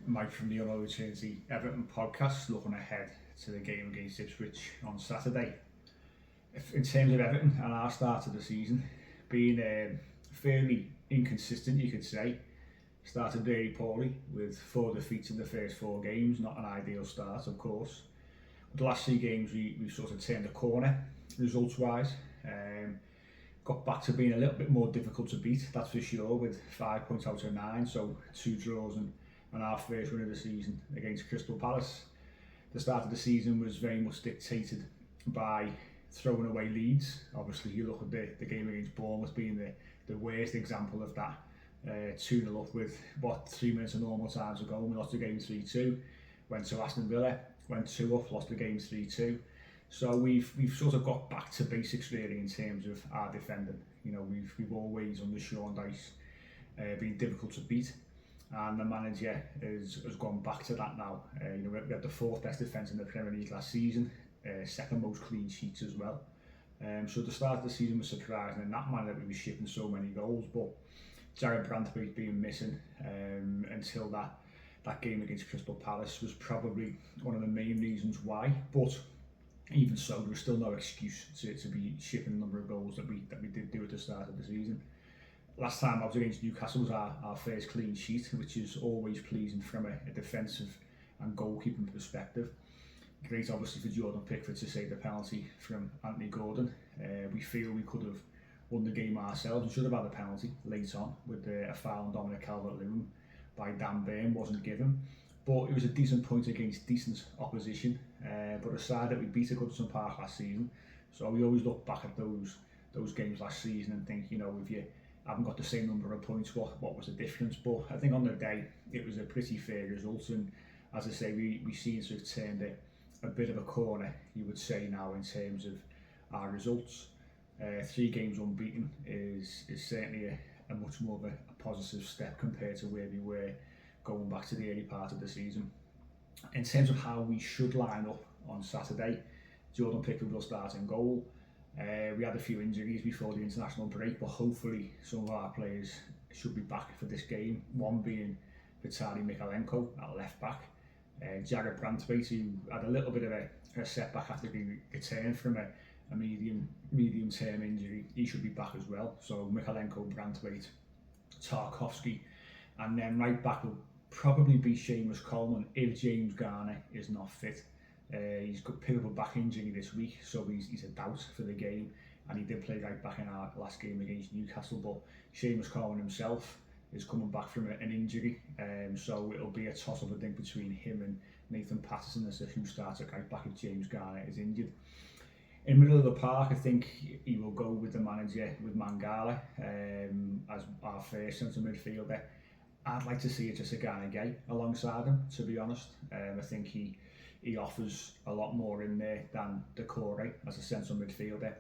Mike from the Unholy Trinity Everton podcast, looking ahead to the game against Ipswich on Saturday. In terms of Everton and our start of the season, being fairly inconsistent, you could say. Started very poorly with 4 defeats in the first 4 games, not an ideal start, of course. But the last 3 games we've sort of turned a corner, results-wise. Got back to being a little bit more difficult to beat, that's for sure, with 5 points out of 9, so 2 draws and our first win of the season against Crystal Palace. The start of the season was very much dictated by throwing away leads. Obviously, you look at the game against Bournemouth being the worst example of that. 2-0 up with 3 minutes of normal time to go, and we lost the game 3-2. Went to Aston Villa, went 2 up, lost the game 3-2. So we've sort of got back to basics really in terms of our defending. You know, we've always under Sean Dyche been difficult to beat, and the manager has gone back to that now. You know, we had the 4th best defence in the Premier League last season, 2nd most clean sheets as well. So the start of the season was surprising in that manner that we were shipping so many goals, but Jared Branthwaite being missing until that game against Crystal Palace was probably one of the main reasons why. But even so, there was still no excuse to be shipping the number of goals that we did do at the start of the season. Last time I was against Newcastle was our first clean sheet, which is always pleasing from a defensive and goalkeeping perspective. Great obviously for Jordan Pickford to save the penalty from Anthony Gordon. We feel we could have won the game ourselves and should have had a penalty late on with a foul on Dominic Calvert-Lewin by Dan Burn, wasn't given. But it was a decent point against decent opposition, but a side that we beat at Goodison Park last season. So we always look back at those games last season and think, you know, if you haven't got the same number of points, what was the difference? But I think on the day it was a pretty fair result, and as I say, we seem to have turned a bit of a corner, you would say now, in terms of our results. 3 games unbeaten is certainly a much more of a positive step compared to where we were going back to the early part of the season. In terms of how we should line up on Saturday, Jordan Pickford will start in goal. We had a few injuries before the international break, but hopefully some of our players should be back for this game. One being Vitaly Mykolenko at left back. Jared Branthwaite, who had a little bit of a setback after being returned from a medium-term injury, he should be back as well. So Mykolenko, Branthwaite, Tarkowski, and then right back will probably be Seamus Coleman if James Garner is not fit. He's got picked up a back injury this week, so he's a doubt for the game, and he did play right back in our last game against Newcastle. But Seamus Coleman himself is coming back from an injury, so it'll be a toss-up, I think, between him and Nathan Patterson as to who starts at right back if James Garner is injured. In the middle of the park, I think he will go with the manager, with Mangala as our first centre midfielder. I'd like to see it just Garner Gay alongside him, to be honest. I think he offers a lot more in there than Decore as a central midfielder.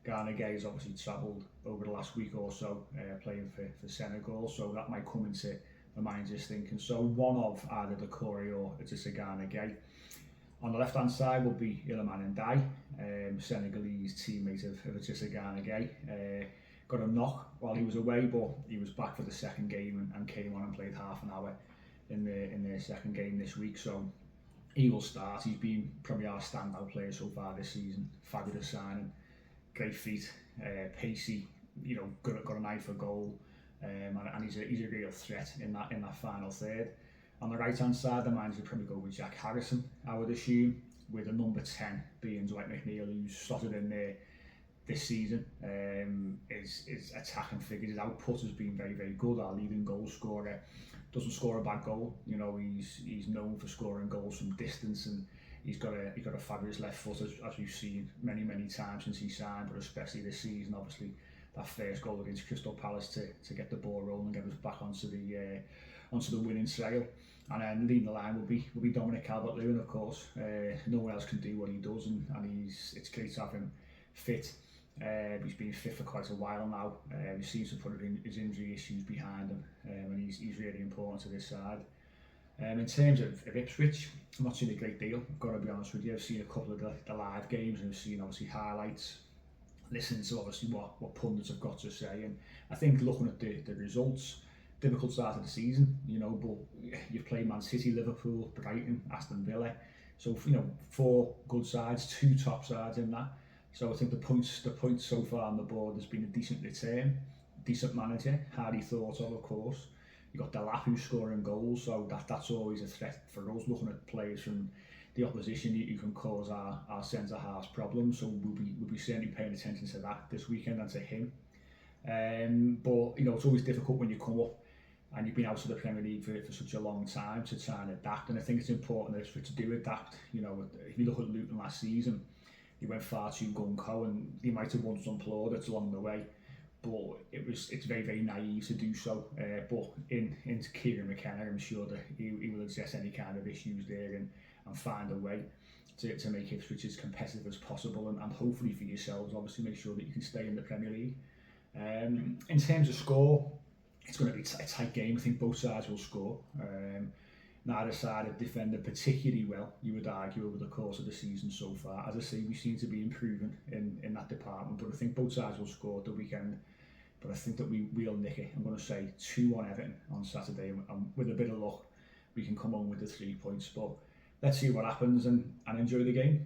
Garner Gay has obviously travelled over the last week or so playing for Senegal, so that might come into the manager's thinking. So one of either Decore or it's Garner Gay. On the left hand side will be Iliman Ndiaye, Senegalese teammate of Idrissa Gana Gueye. Got a knock while he was away, but he was back for the second game and came on and played half an hour in their second game this week. So he will start. He's been probably our standout player so far this season. Fabulous signing, great feet, pacey. You know, got an eye for goal, and he's a real threat in that final third. On the right hand side, the manager would probably go with Jack Harrison, I would assume, with a number 10 being Dwight McNeil, who's slotted in there this season. His attacking figure, his output has been very, very good. Our leading goal scorer, doesn't score a bad goal. You know, he's known for scoring goals from distance, and he's got a fabulous left foot, as we've seen many times since he signed, but especially this season. Obviously, that first goal against Crystal Palace to get the ball rolling and get us back onto the winning trail. And then leading the line will be Dominic Calvert-Lewin, of course. No one else can do what he does, and it's great to have him fit. He's been fit for quite a while now. He seems to put his injury issues behind him, and he's really important to this side. In terms of Ipswich, I'm not seen a great deal, I've got to be honest with you. I've seen a couple of the live games, and I've seen obviously highlights, listening to obviously what pundits have got to say, and I think looking at the results, difficult start of the season, you know, but you've played Man City, Liverpool, Brighton, Aston Villa. So, you know, 4 good sides, 2 top sides in that. So I think the points so far on the board has been a decent return, decent manager, highly thought of course. You've got Delap who's scoring goals, so that's always a threat for us, looking at players from the opposition who can cause our centre halves problems. So we'll be certainly paying attention to that this weekend and to him. But you know, it's always difficult when you come up and you've been out of the Premier League for such a long time to try and adapt. And I think it's important for to do adapt. You know, if you look at Luton last season, they went far too gung-ho and they might have won some plaudits along the way. But it's very, very naive to do so. But into Kieran McKenna, I'm sure that he will address any kind of issues there and find a way to make Ipswich as competitive as possible and hopefully for yourselves, obviously, make sure that you can stay in the Premier League. In terms of score, it's going to be a tight game. I think both sides will score. Neither side have defended particularly well, you would argue, over the course of the season so far. As I say, we seem to be improving in that department, but I think both sides will score at the weekend. But I think that we'll nick it. I'm going to say 2-1 Everton on Saturday, and with a bit of luck, we can come on with the 3 points. But let's see what happens and enjoy the game.